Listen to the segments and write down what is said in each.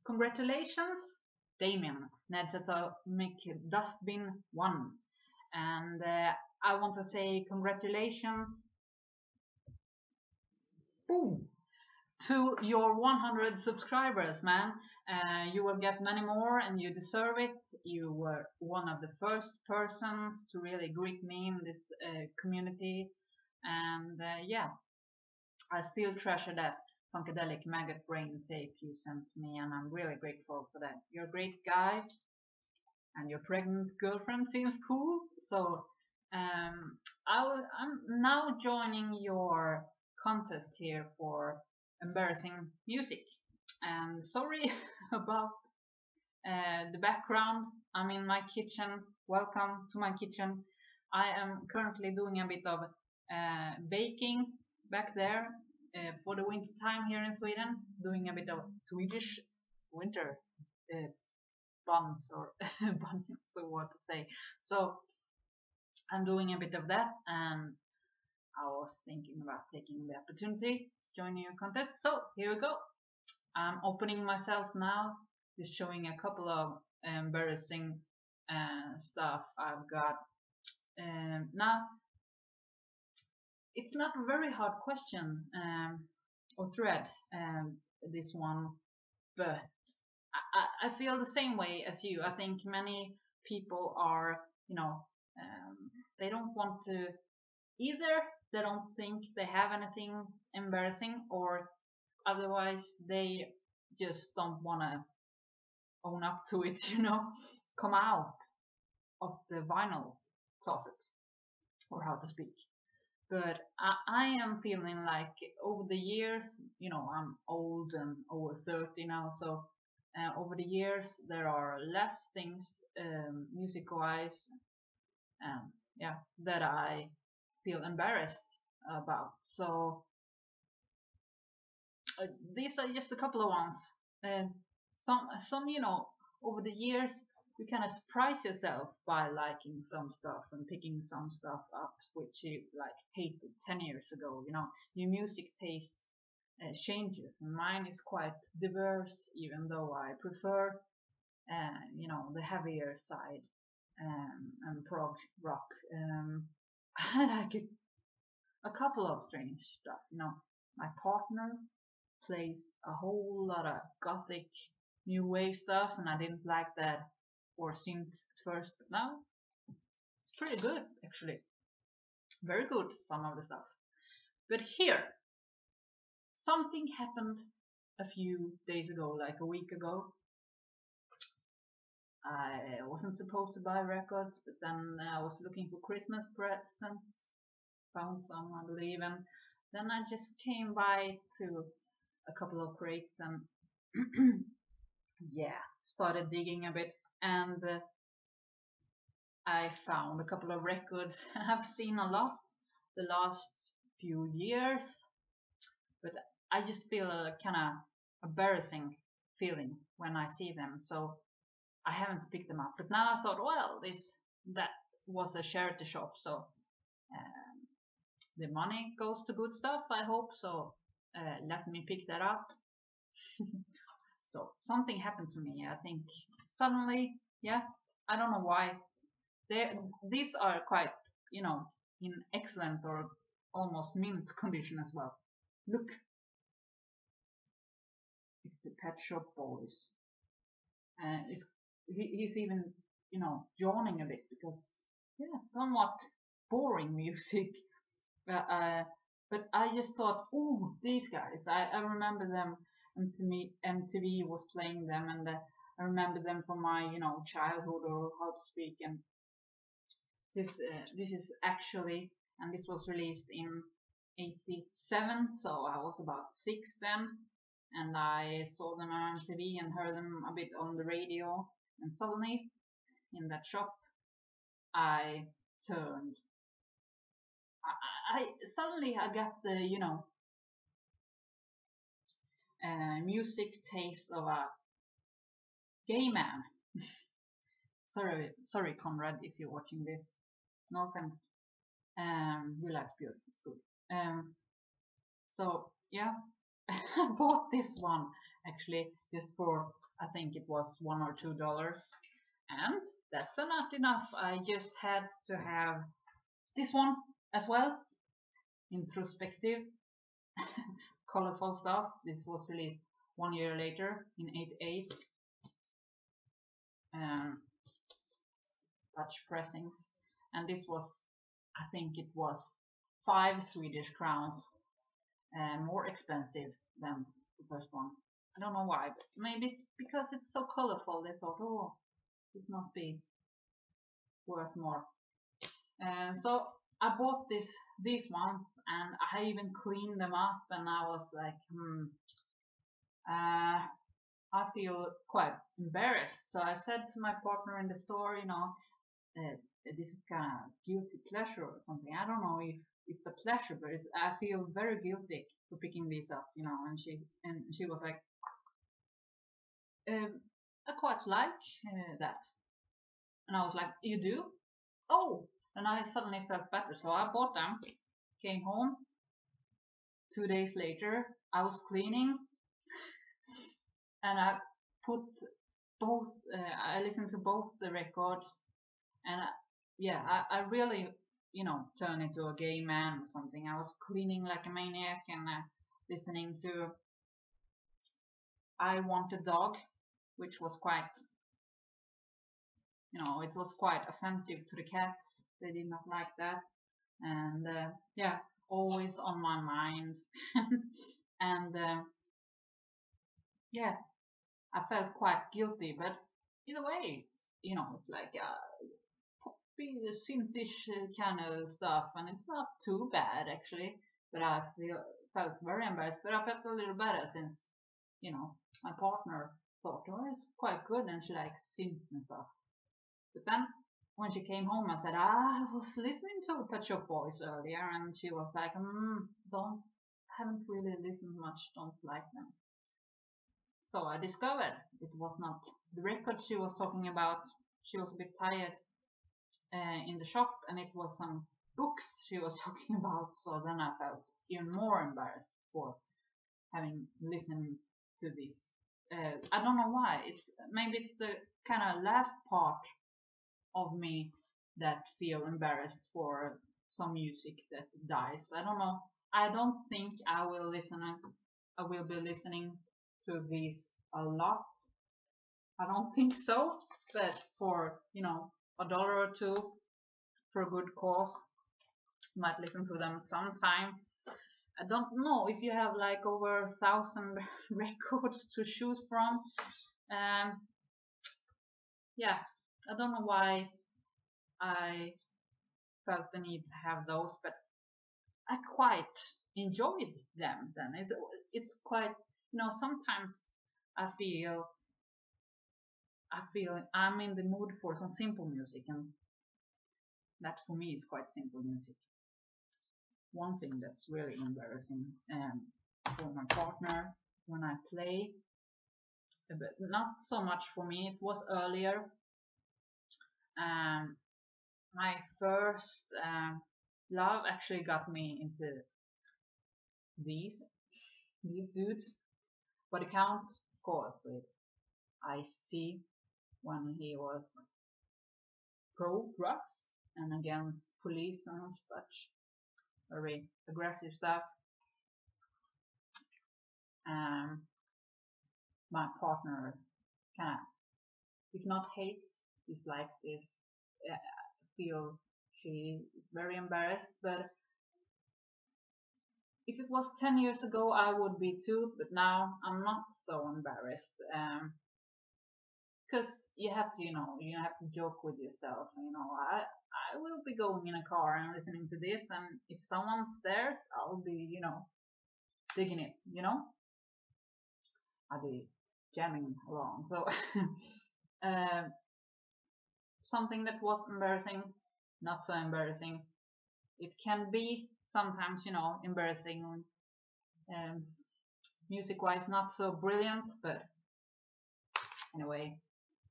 Congratulations, Damien, Ned's Dustbin 1. And I want to say congratulations, boom, to your 100 subscribers, man. You will get many more and you deserve it. You were one of the first persons to really greet me in this community. And yeah, I still treasure that funkadelic maggot brain tape you sent me, and I'm really grateful for that. You're a great guy, and your pregnant girlfriend seems cool. So I'm now joining your contest here for embarrassing music. And sorry about the background. I'm in my kitchen. Welcome to my kitchen. I am currently doing a bit of baking back there for the winter time here in Sweden. Doing a bit of Swedish winter buns or buns or what to say. So I'm doing a bit of that, and I was thinking about taking the opportunity to join your contest. So here we go. I'm opening myself now, just showing a couple of embarrassing stuff I've got. Now, it's not a very hard question or thread, this one, but I feel the same way as you. I think many people are, they don't want to, either they don't think they have anything embarrassing, or otherwise they just don't want to own up to it, come out of the vinyl closet, or how to speak. But I am feeling like over the years, I'm old and over 30 now, so over the years there are less things music-wise, yeah, that I feel embarrassed about. So these are just a couple of ones. Some, over the years you kind of surprise yourself by liking some stuff and picking some stuff up which you like hated 10 years ago. Your music taste changes, and mine is quite diverse, even though I prefer the heavier side and prog rock. I like a couple of strange stuff. My partner plays a whole lot of gothic new wave stuff, and I didn't like that or synth at first, but now it's pretty good, actually. Very good, some of the stuff. But here, something happened a few days ago, like a week ago. I wasn't supposed to buy records, but then I was looking for Christmas presents, found some, I believe, and then I just came by to a couple of crates and yeah, started digging a bit, and I found a couple of records I've seen a lot the last few years, but I just feel a kind of embarrassing feeling when I see them, so I haven't picked them up. But now I thought, well, that was a charity shop, so the money goes to good stuff, I hope, so let me pick that up. So something happened to me, I think, suddenly, yeah, I don't know why. These are quite, in excellent or almost mint condition as well. Look, it's the Pet Shop Boys. He's even, yawning a bit because, yeah, somewhat boring music. But I just thought, oh, these guys, I remember them. MTV was playing them, and I remember them from my, childhood, or how to speak. And this is actually, and this was released in '87, so I was about 6 then, and I saw them on MTV and heard them a bit on the radio, and suddenly in that shop I turned. Suddenly I got the music taste of a gay man. sorry Conrad, if you're watching this, no offense. You like pure, it's good. So yeah, I bought this one, actually, just for, I think it was $1 or $2. And that's not enough. I just had to have this one as well, introspective, colorful stuff. This was released 1 year later in '88. Touch pressings, and this was, I think it was 5 Swedish crowns more expensive than the first one. I don't know why, but maybe it's because it's so colorful. They thought, oh, this must be worth more. And so I bought these ones, and I even cleaned them up, and I was like, I feel quite embarrassed. So I said to my partner in the store, this is kind of guilty pleasure or something. I don't know if it's a pleasure, but I feel very guilty for picking these up, And she was like, I quite like that. And I was like, you do? Oh, and I suddenly felt better. So I bought them, came home. 2 days later, I was cleaning, and I put both. I listened to both the records, and I really, turned into a gay man or something. I was cleaning like a maniac and listening to "I Want a Dog," which was quite, it was quite offensive to the cats. They did not like that, and always on my mind, and I felt quite guilty, but in a way, it's like poppy, synthish kind of stuff, and it's not too bad actually. But I felt very embarrassed, but I felt a little better since, my partner thought, oh, it's quite good, and she likes synth and stuff. But then when she came home, I said, I was listening to Pet Shop Boys earlier, and she was like, haven't really listened much, don't like them. So I discovered it was not the record she was talking about. She was a bit tired in the shop, and it was some books she was talking about. So then I felt even more embarrassed for having listened to this. I don't know why. Maybe it's the kind of last part of me that feel embarrassed for some music that dies. I don't know. I don't think I will be listening to these a lot. I don't think so. But for $1 or $2 for a good cause, might listen to them sometime. I don't know if you have like over 1,000 records to choose from. I don't know why I felt the need to have those, but I quite enjoyed them then. It's quite, sometimes I feel I'm in the mood for some simple music, and that for me is quite simple music. One thing that's really embarrassing for my partner when I play, but not so much for me. It was earlier. My first love actually got me into these dudes. Body Count, of course, with Ice-T when he was pro drugs and against police and such. Very aggressive stuff. My partner kind of, if not hates, dislikes this. I feel she is very embarrassed, but if it was 10 years ago, I would be too, but now I'm not so embarrassed. Because you have to joke with yourself. I will be going in a car and listening to this, and if someone stares, I'll be, digging it, I'll be jamming along. So, something that was embarrassing, not so embarrassing. It can be sometimes, embarrassing, music-wise, not so brilliant, but anyway.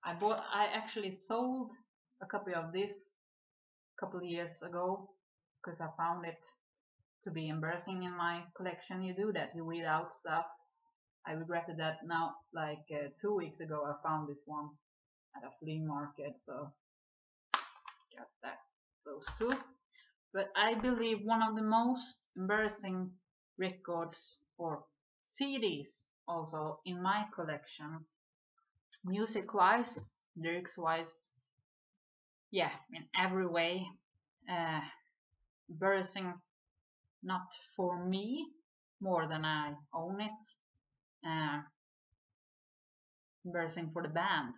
I actually sold a copy of this a couple of years ago because I found it to be embarrassing in my collection. You do that, you weed out stuff. I regretted that now. Like 2 weeks ago, I found this one at a flea market, so got those two. But I believe one of the most embarrassing records or CDs also in my collection, music-wise, lyrics-wise, yeah, in every way, embarrassing, not for me more than I own it, embarrassing for the band.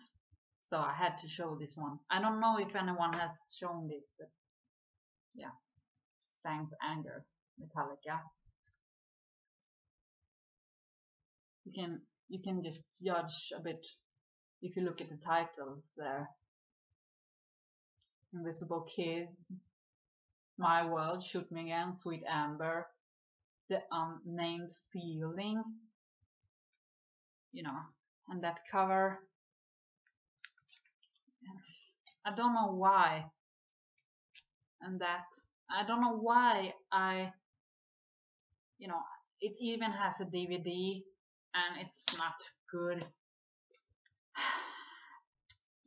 So I had to show this one. I don't know if anyone has shown this, but yeah, Saint Anger, Metallica. You can just judge a bit if you look at the titles there. Invisible Kids, My World, Shoot Me Again, Sweet Amber, The Unnamed Feeling, you know, and that cover. I don't know why, and that I don't know why you know, it even has a DVD and it's not good.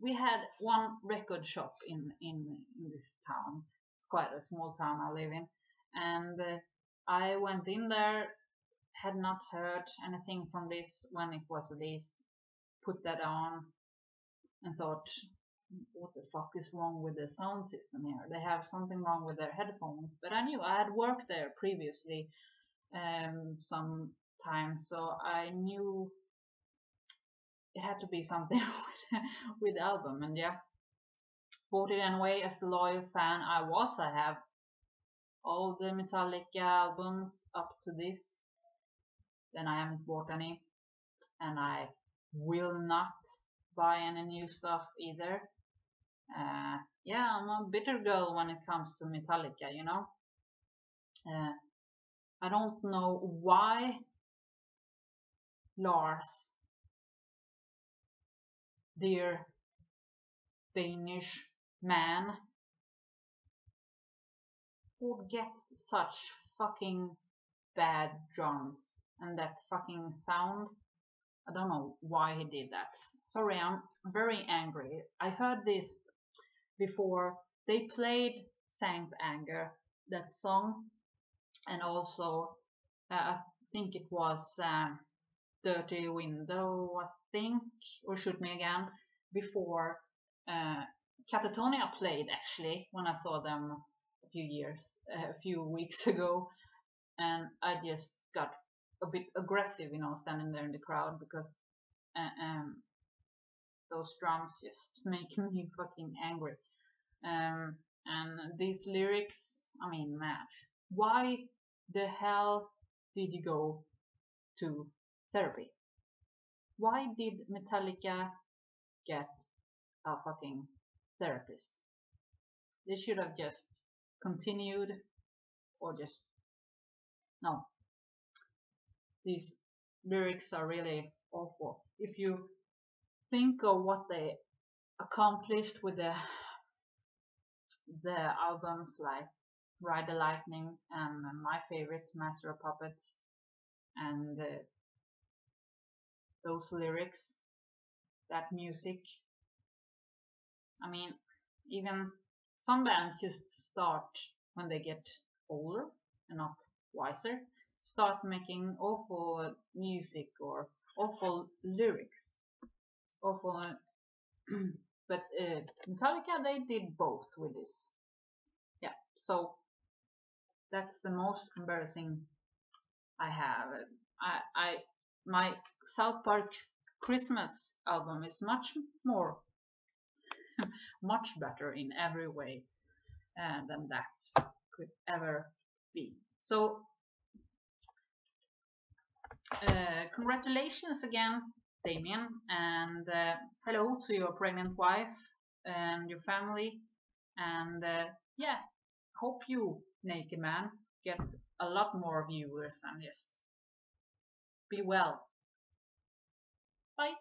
We had one record shop in this town. It's quite a small town I live in, and I went in there, had not heard anything from this when it was released, put that on and thought, what the fuck is wrong with the sound system here? They have something wrong with their headphones. But I knew I had worked there previously some time, so I knew it had to be something with the album. And yeah, bought it anyway. As the loyal fan I was, I have all the Metallica albums up to this. Then I haven't bought any, and I will not buy any new stuff either. Yeah, I'm a bitter girl when it comes to Metallica, you know. I don't know why Lars, dear Danish man, would get such fucking bad drums and that fucking sound. I don't know why he did that. Sorry, I'm very angry. I heard this before. They played Saint Anger, that song, and also I think it was Dirty Window, I think, or Shoot Me Again, before Catatonia played, actually, when I saw them a few weeks ago, and I just got a bit aggressive, you know, standing there in the crowd, because those drums just make me fucking angry. And these lyrics, I mean, man, why the hell did you go to therapy? Why did Metallica get a fucking therapist? They should have just continued, or just no. These lyrics are really awful. If you think of what they accomplished with the albums like Ride the Lightning and my favorite, Master of Puppets, and those lyrics, that music, I mean, even some bands just start when they get older and not wiser, start making awful music or awful lyrics, awful. But Metallica, they did both with this. Yeah, so that's the most embarrassing I have. My South Park Christmas album is much more, much better in every way than that could ever be. So congratulations again, Damien, and hello to your pregnant wife and your family, and yeah, hope you, Naked Man, get a lot more viewers, and just be well. Bye.